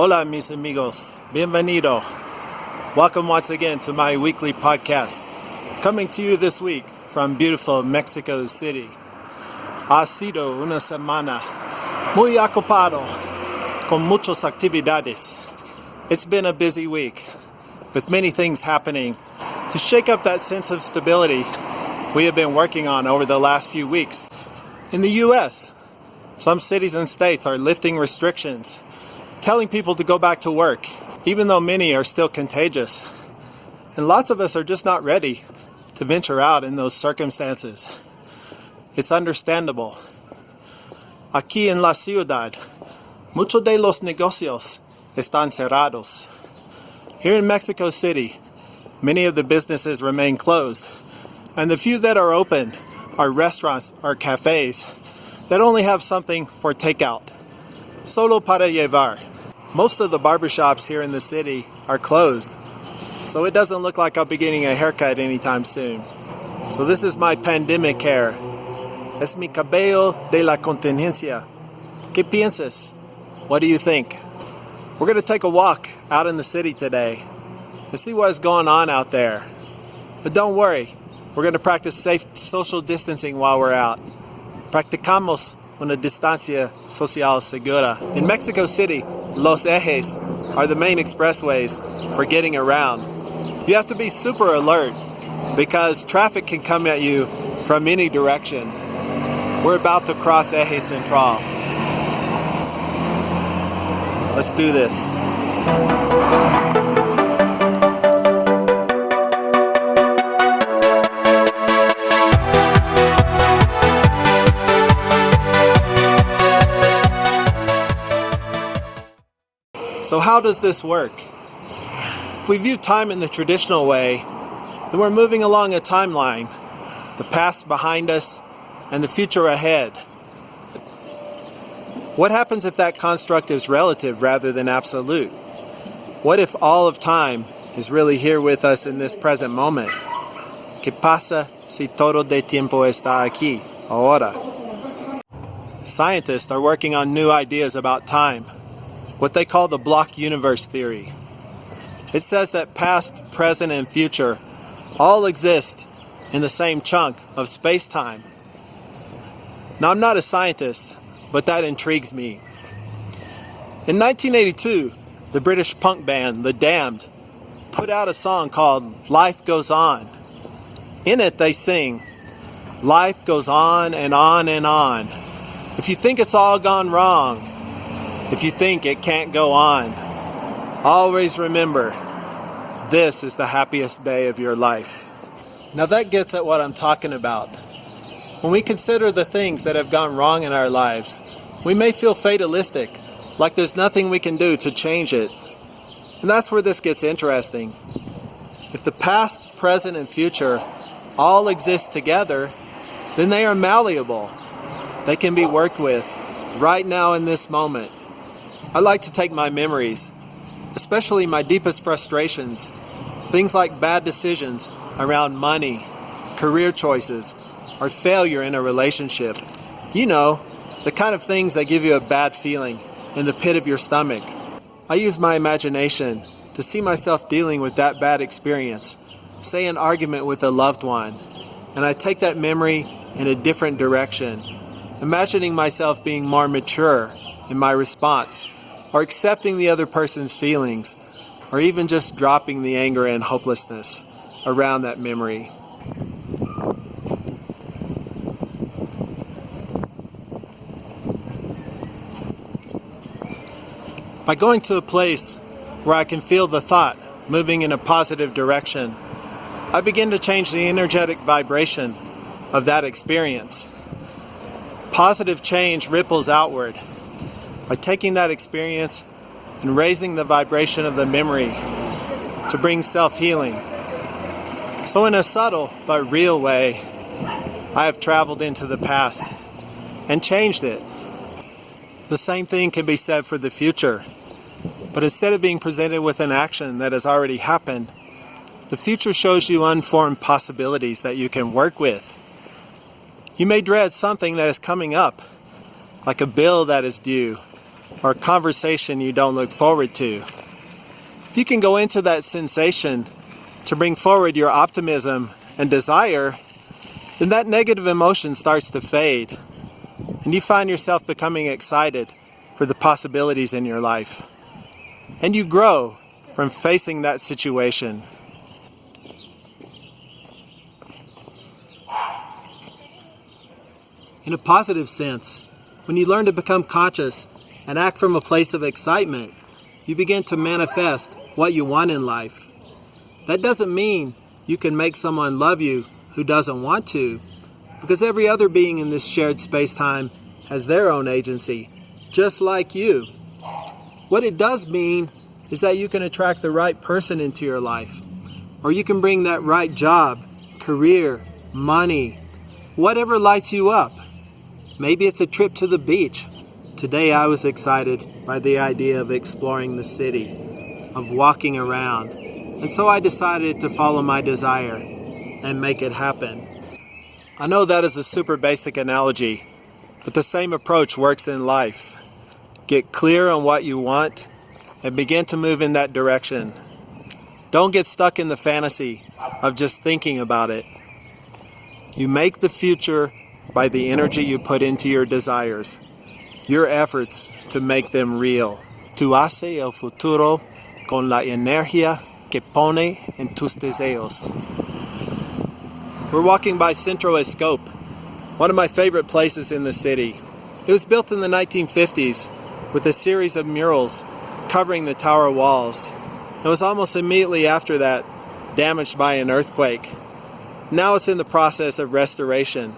Hola, mis amigos. Bienvenido. Welcome once again to my weekly podcast. Coming to you this week from beautiful Mexico City. Ha sido una semana muy ocupado con muchas actividades. It's been a busy week with many things happening to shake up that sense of stability we have been working on over the last few weeks. In the U.S., some cities and states are lifting restrictions, telling people to go back to work, even though many are still contagious. And lots of us are just not ready to venture out in those circumstances. It's understandable. Aquí en la ciudad, muchos de los negocios están cerrados. Here in Mexico City, many of the businesses remain closed, and the few that are open are restaurants or cafes that only have something for takeout. Solo para llevar. Most of the barbershops here in the city are closed, so it doesn't look like I'll be getting a haircut anytime soon. So this is my pandemic hair. Es mi cabello de la contingencia. ¿Qué piensas? What do you think? We're going to take a walk out in the city today and see what is going on out there. But don't worry, we're going to practice safe social distancing while we're out. Practicamos una distancia social segura. In Mexico City, los ejes are the main expressways for getting around. You have to be super alert because traffic can come at you from any direction. We're about to cross Eje Central. Let's do this. So how does this work? If we view time in the traditional way, then we're moving along a timeline, the past behind us and the future ahead. What happens if that construct is relative rather than absolute? What if all of time is really here with us in this present moment? ¿Qué pasa si todo de tiempo está aquí, ahora? Scientists are working on new ideas about time, what they call the block universe theory. It says that past, present, and future all exist in the same chunk of space-time. Now, I'm not a scientist, but that intrigues me. In 1982, the British punk band The Damned put out a song called Life Goes On. In it, they sing, "Life goes on and on and on. If you think it's all gone wrong, if you think it can't go on, always remember, this is the happiest day of your life." Now that gets at what I'm talking about. When we consider the things that have gone wrong in our lives, we may feel fatalistic, like there's nothing we can do to change it. And that's where this gets interesting. If the past, present, and future all exist together, then they are malleable. They can be worked with right now in this moment. I like to take my memories, especially my deepest frustrations, things like bad decisions around money, career choices, or failure in a relationship. You know, the kind of things that give you a bad feeling in the pit of your stomach. I use my imagination to see myself dealing with that bad experience, say an argument with a loved one, and I take that memory in a different direction, imagining myself being more mature in my response, or accepting the other person's feelings, or even just dropping the anger and hopelessness around that memory. By going to a place where I can feel the thought moving in a positive direction, I begin to change the energetic vibration of that experience. Positive change ripples outward. By taking that experience and raising the vibration of the memory to bring self-healing. So in a subtle but real way, I have traveled into the past and changed it. The same thing can be said for the future, but instead of being presented with an action that has already happened, the future shows you unformed possibilities that you can work with. You may dread something that is coming up, like a bill that is due, or a conversation you don't look forward to. If you can go into that sensation to bring forward your optimism and desire, then that negative emotion starts to fade, and you find yourself becoming excited for the possibilities in your life. And you grow from facing that situation. In a positive sense, when you learn to become conscious and act from a place of excitement, you begin to manifest what you want in life. That doesn't mean you can make someone love you who doesn't want to, because every other being in this shared space-time has their own agency, just like you. What it does mean is that you can attract the right person into your life, or you can bring that right job, career, money, whatever lights you up. Maybe it's a trip to the beach. Today I was excited by the idea of exploring the city, of walking around, and so I decided to follow my desire and make it happen. I know that is a super basic analogy, but the same approach works in life. Get clear on what you want and begin to move in that direction. Don't get stuck in the fantasy of just thinking about it. You make the future by the energy you put into your desires, your efforts to make them real. Tú haces el futuro con la energía que pone en tus deseos. We're walking by Centro Escope, one of my favorite places in the city. It was built in the 1950s with a series of murals covering the tower walls. It was almost immediately after that damaged by an earthquake. Now it's in the process of restoration.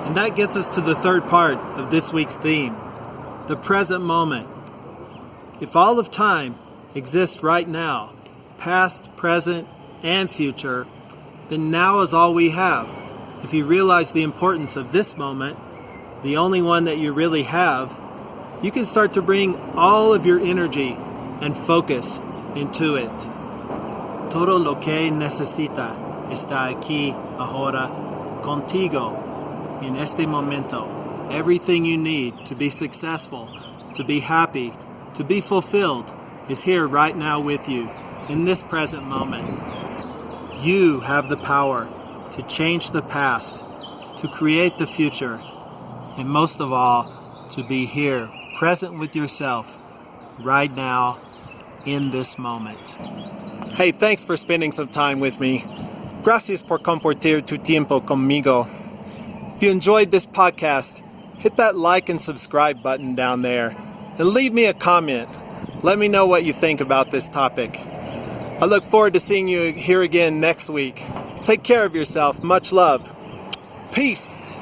And that gets us to the third part of this week's theme, the present moment. If all of time exists right now, past, present, and future, then now is all we have. If you realize the importance of this moment, the only one that you really have, you can start to bring all of your energy and focus into it. Todo lo que necesita está aquí ahora contigo. In este momento, everything you need to be successful, to be happy, to be fulfilled is here right now with you, in this present moment. You have the power to change the past, to create the future, and most of all, to be here, present with yourself, right now, in this moment. Hey, thanks for spending some time with me. Gracias por compartir tu tiempo conmigo. If you enjoyed this podcast, hit that like and subscribe button down there and leave me a comment. Let me know what you think about this topic. I look forward to seeing you here again next week. Take care of yourself. Much love. Peace.